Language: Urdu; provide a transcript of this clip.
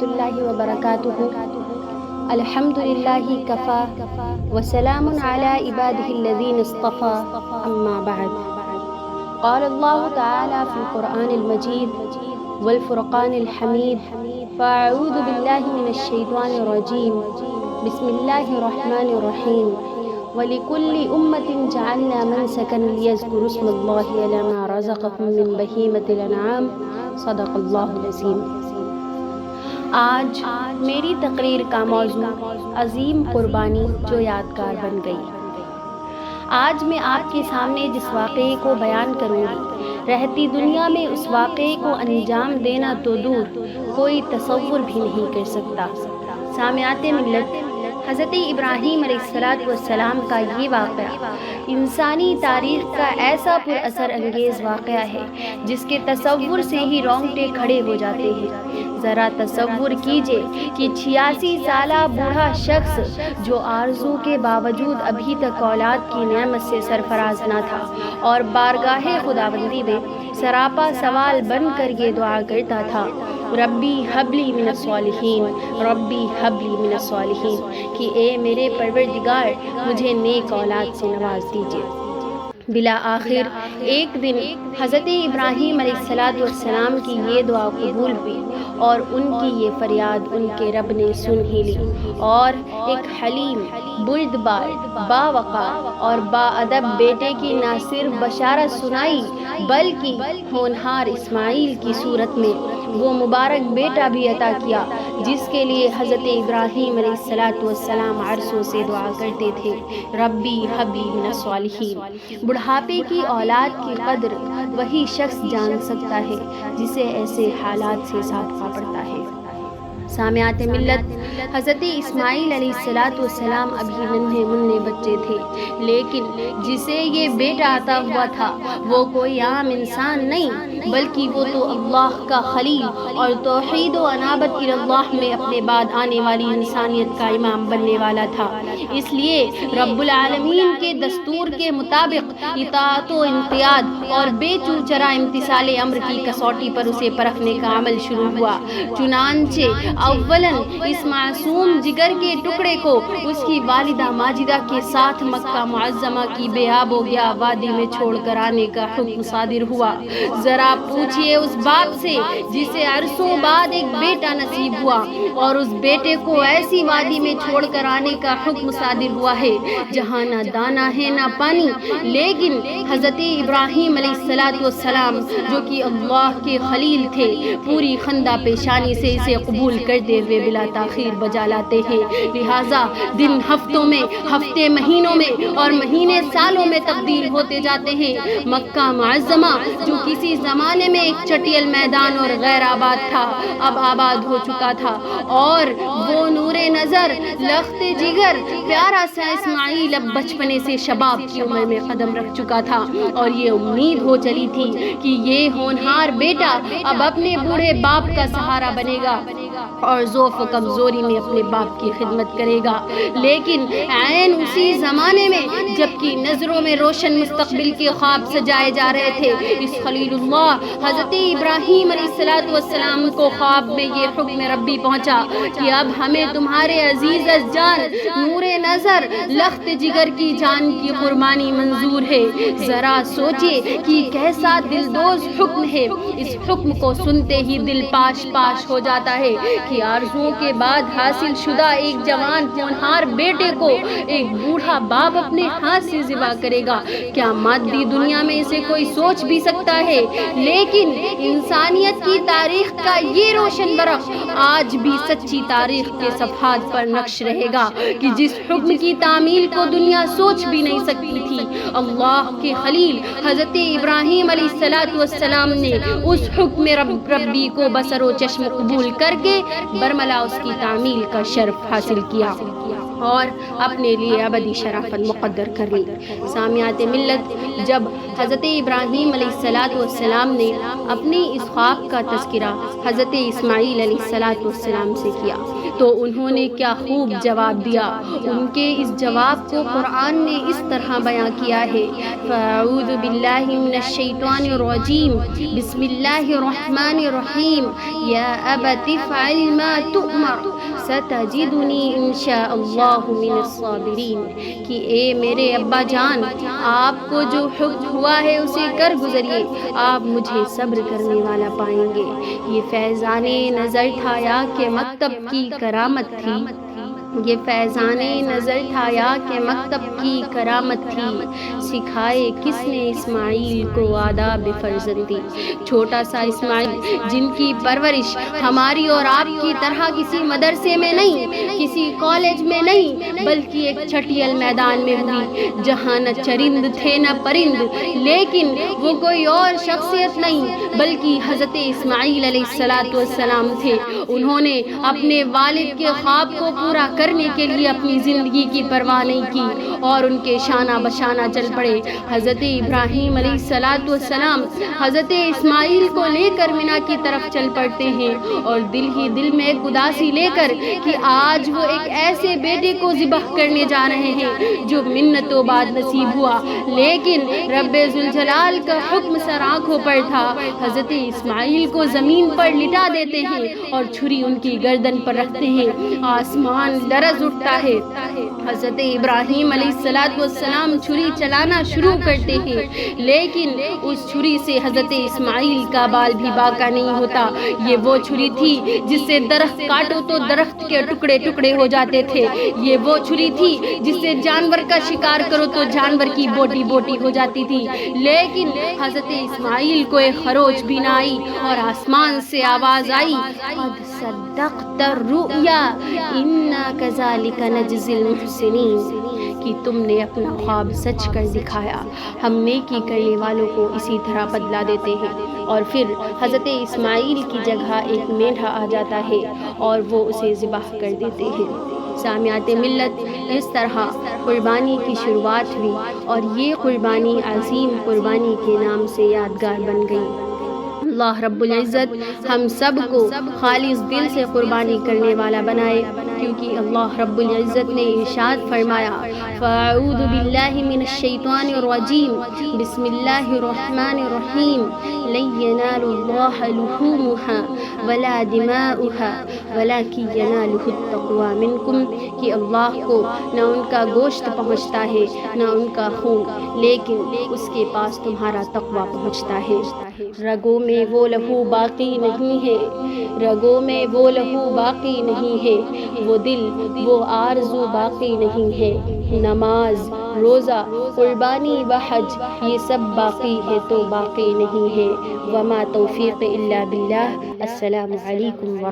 ورحمۃ اللہ وبرکاتہ۔ الحمد للہ کفا وسلام علی عبادہ الذین اصطفى، اما بعد۔ قال اللہ تعالی فی القرآن المجید والفرقان الحمید، فاعوذ باللہ من الشیطان الرجیم، بسم اللہ الرحمن الرحیم۔ وَلِكُلِّ أُمَّةٍ جَعَلْنَا مَنْسَكًا لِيَذْكُرُوا اسْمَ اللَّهِ عَلَى مَا رَزَقَهُم مِّن بَهِيمَةِ الْأَنْعَامِ، صدق اللہ العظیم۔ آج میری تقریر کا موضوع عظیم قربانی جو یادگار بن گئی۔ آج میں آپ کے سامنے جس واقعے کو بیان کروں گی، رہتی دنیا میں اس واقعے کو انجام دینا تو دور، کوئی تصور بھی نہیں کر سکتا۔ سامعات ملت، حضرت ابراہیم علیہ السلام کا یہ واقعہ انسانی تاریخ کا ایسا پر اثر انگیز واقعہ ہے جس کے تصور سے ہی رونگٹے کھڑے ہو جاتے ہیں۔ ذرا تصور کیجئے کہ 86 سالہ بوڑھا شخص جو آرزو کے باوجود ابھی تک اولاد کی نعمت سے سرفراز نہ تھا اور بارگاہ خداوندی میں سراپا سوال بن کر یہ دعا کرتا تھا، ربی حبلی من الصالحین، ربی حبلی من الصالحین، کہ اے میرے پروردگار مجھے نیک اولاد سے نواز دیجیے۔ بلا آخر ایک دن حضرت ابراہیم علیہ السلام کی یہ دعا قبول ہوئی اور ان کی یہ فریاد ان کے رب نے سن ہی لی، اور ایک حلیم، بردبار، باوقار اور باادب بیٹے کی نہ صرف بشارت سنائی بلکہ ہونہار اسماعیل کی صورت میں وہ مبارک بیٹا بھی عطا کیا جس کے لیے حضرت ابراہیم علیہ السلام عرصوں سے دعا کرتے تھے، ربی حبلی من الصالحین۔ بڑھاپے کی اولاد کی قدر وہی شخص جان سکتا ہے جسے ایسے حالات سے سابقہ پڑتا ہے۔ سامعات ملت، حضرت اسماعیل علیہ السلام ابھی ننھے منھے بچے تھے، لیکن جسے یہ بیٹا عطا ہوا تھا وہ کوئی عام انسان نہیں بلکہ وہ تو اللہ کا خلیل اور توحید و انابت اللہ میں اپنے بعد آنے والی انسانیت کا امام بننے والا تھا۔ اس لیے رب العالمین کے دستور کے مطابق اطاعت و انقیاد اور بے چوچرا امتثال امر کی کسوٹی پر اسے پرکھنے کا عمل شروع ہوا۔ چنانچہ اولاً اس معصوم جگر کے ٹکڑے کو اس کی والدہ ماجدہ کے ساتھ مکہ معظمہ کی بے آب و گیا وادی میں چھوڑ کر آنے کا حکم صادر ہوا۔ ذرا پوچھئے اس باپ سے جسے عرصوں بعد ایک بیٹا نصیب ہوا اور اس بیٹے کو ایسی وادی میں چھوڑ کر آنے کا حکم صادر ہوا ہے جہاں نہ دانا ہے نہ پانی، لیکن حضرت ابراہیم علیہ السلام جو کہ اللہ کے خلیل تھے پوری خندہ پیشانی سے اسے قبول کرتے ہوئے بلا تاخیر بجا لاتے ہیں۔ لہٰذا دن ہفتوں میں، ہفتے مہینوں میں اور مہینے سالوں میں تبدیل ہوتے جاتے ہیں۔ مکہ معظمہ جو کسی زمانے میں ایک چٹیل میدان اور غیر آباد تھا اب آباد ہو چکا تھا، اور وہ نور نظر، لخت جگر، پیارا سا اسماعیل اب بچپنے سے شباب کی عمر میں قدم رکھ چکا تھا، اور یہ امید ہو چلی تھی کہ یہ ہونہار بیٹا اب اپنے بوڑھے باپ کا سہارا بنے گا اور ضعف و کمزوری میں اپنے باپ کی خدمت کرے گا۔ لیکن عین اسی زمانے میں جبکہ نظروں میں روشن مستقبل کے خواب سجائے جا رہے تھے، اس خلیل اللہ حضرت ابراہیم علیہ السلام کو خواب میں یہ حکم ربی پہنچا کہ اب ہمیں تمہارے عزیز جان، نور نظر، لخت جگر کی جان کی قربانی منظور ہے۔ ذرا سوچئے کہ کیسا دلدوز حکم ہے۔ اس حکم کو سنتے ہی دل پاش پاش ہو جاتا ہے کہ آرزوؤں کے بعد حاصل شدہ ایک جوان ہونہار بیٹے کو ایک بوڑھا باپ اپنے ہاتھ سے ذبح کرے گا۔ کیا مادی دنیا میں اسے کوئی سوچ بھی سکتا ہے؟ لیکن انسانیت کی تاریخ کا یہ روشن برق آج بھی سچی تاریخ کے صفحات پر نقش رہے گا کہ جس حکم کی تعمیل کو دنیا سوچ بھی نہیں سکتی تھی، اللہ کے خلیل حضرت ابراہیم علیہ السلام نے اس حکم ربی کو بصر و چشم قبول کر کے برملا اس کی تعمیل کا شرف حاصل کیا۔ اور اپنے لیے ابدی شرافت مقدر کر لی۔ سامعات ملت، جب حضرت ابراہیم علیہ السلام نے اپنی اس خواب کا تذکرہ حضرت اسماعیل علیہ السلام سے کیا تو انہوں نے کیا خوب جواب دیا۔ ان کے اس جواب کو قرآن نے اس طرح بیان کیا ہے: فَأَعُوذُ بِاللَّهِ مِنَ الشَّيْطَانِ الرَّجِيمِ بِسْمِ اللَّهِ الرَّحْمَنِ الرَّحِيمِ يَا أَبَتِ افْعَلْ مَا تُؤْمَرُ سَتَجِدُنِي إِن شَاءَ اللَّهُ مِنَ الصَّابِرِينَ کہ اے میرے ابا جان، آپ کو جو حکم ہوا ہے اسے کر گزریے، آپ مجھے صبر کرنے والا پائیں گے۔ یہ فیضان نظر تھا یا کہ مکتب کی کرامت تھی، یہ فیضان نظر تھا یا کہ مکتب کی کرامت تھی، سکھائے کس نے اسماعیل کو آداب فرزندی۔ چھوٹا سا اسماعیل جن کی پرورش ہماری اور آپ کی طرح کسی مدرسے میں نہیں، کسی کالج میں نہیں، بلکہ ایک چھٹیل میدان میں ہوئی، جہاں نہ چرند تھے نہ پرند، لیکن وہ کوئی اور شخصیت نہیں بلکہ حضرت اسماعیل علیہ السلام تھے۔ انہوں نے اپنے والد کے خواب کو پورا کرنے کے لیے اپنی زندگی کی پرواہ نہیں کی اور ان کے شانہ بشانہ چل پڑے۔ حضرت ابراہیم علیہ السلام حضرت اسماعیل کو لے کر منا کی طرف چل پڑتے ہیں اور دل ہی دل میں ایک اداسی لے کر کہ آج وہ ایک ایسے بیٹے کو ذبح کرنے جا رہے ہیں جو منتوں بعد نصیب ہوا، لیکن رب ذوالجلال کا حکم سر آنکھوں پر تھا۔ حضرت اسماعیل کو زمین پر لٹا دیتے ہیں اور چھری ان کی گردن پر رکھتے ہیں، آسمان لرز اٹھتا ہے۔ حضرت ابراہیم علیہ السلام چھری چلانا شروع کرتے ہیں، لیکن اس چھری سے حضرت اسماعیل کا بال بھی باقی نہیں ہوتا۔ یہ وہ چھری تھی جس سے درخت کاٹو تو درخت کے ٹکڑے ٹکڑے ہو جاتے تھے، یہ وہ چھری تھی جس سے جانور کا شکار کرو تو جانور کی بوٹی بوٹی ہو جاتی تھی، لیکن حضرت اسماعیل کو ایک خروش بھی نہ آئی اور آسمان سے آواز آئی: قد صدقت الرؤیا انا کذالک نجزی المحسنین، کہ تم نے اپنا خواب سچ کر دکھایا، ہم نیکی کرنے والوں کو اسی طرح بدلہ دیتے ہیں۔ اور پھر حضرت اسماعیل کی جگہ ایک مینڈھا آ جاتا ہے اور وہ اسے ذبح کر دیتے ہیں۔ سامعات ملت، اس طرح قربانی کی شروعات ہوئی اور یہ قربانی عظیم قربانی کے نام سے یادگار بن گئی۔ اللہ رب العزت ہم سب کو خالص دل سے قربانی کرنے والا بنائے، کیونکہ اللہ رب العزت نے ارشاد فرمایا: فَأَعُوذُ بِاللَّهِ مِنَ الشَّيْطَانِ الرَّجِيمِ بِسْمِ اللَّهِ الرَّحْمَنِ الرَّحِيمِ لَن يَنَالَ اللَّهَ لُحُومُهَا وَلَا دِمَاؤُهَا وَلَكِنْ يَنَالُهُ التَّقْوَىٰ مِنكُمْ، کہ اللہ کو نہ ان کا گوشت پہنچتا ہے نہ ان کا خون، لیکن اس کے پاس تمہارا تقویٰ پہنچتا ہے۔ رگوں میں وہ لہو باقی نہیں ہے، رگوں میں وہ لہو باقی نہیں ہے، وہ دل وہ آرزو باقی نہیں ہے۔ نماز، روزہ، قربانی و حج، یہ سب باقی ہے تو باقی نہیں ہے۔ وما توفیق الا باللہ۔ السلام علیکم ورحمۃ اللہ۔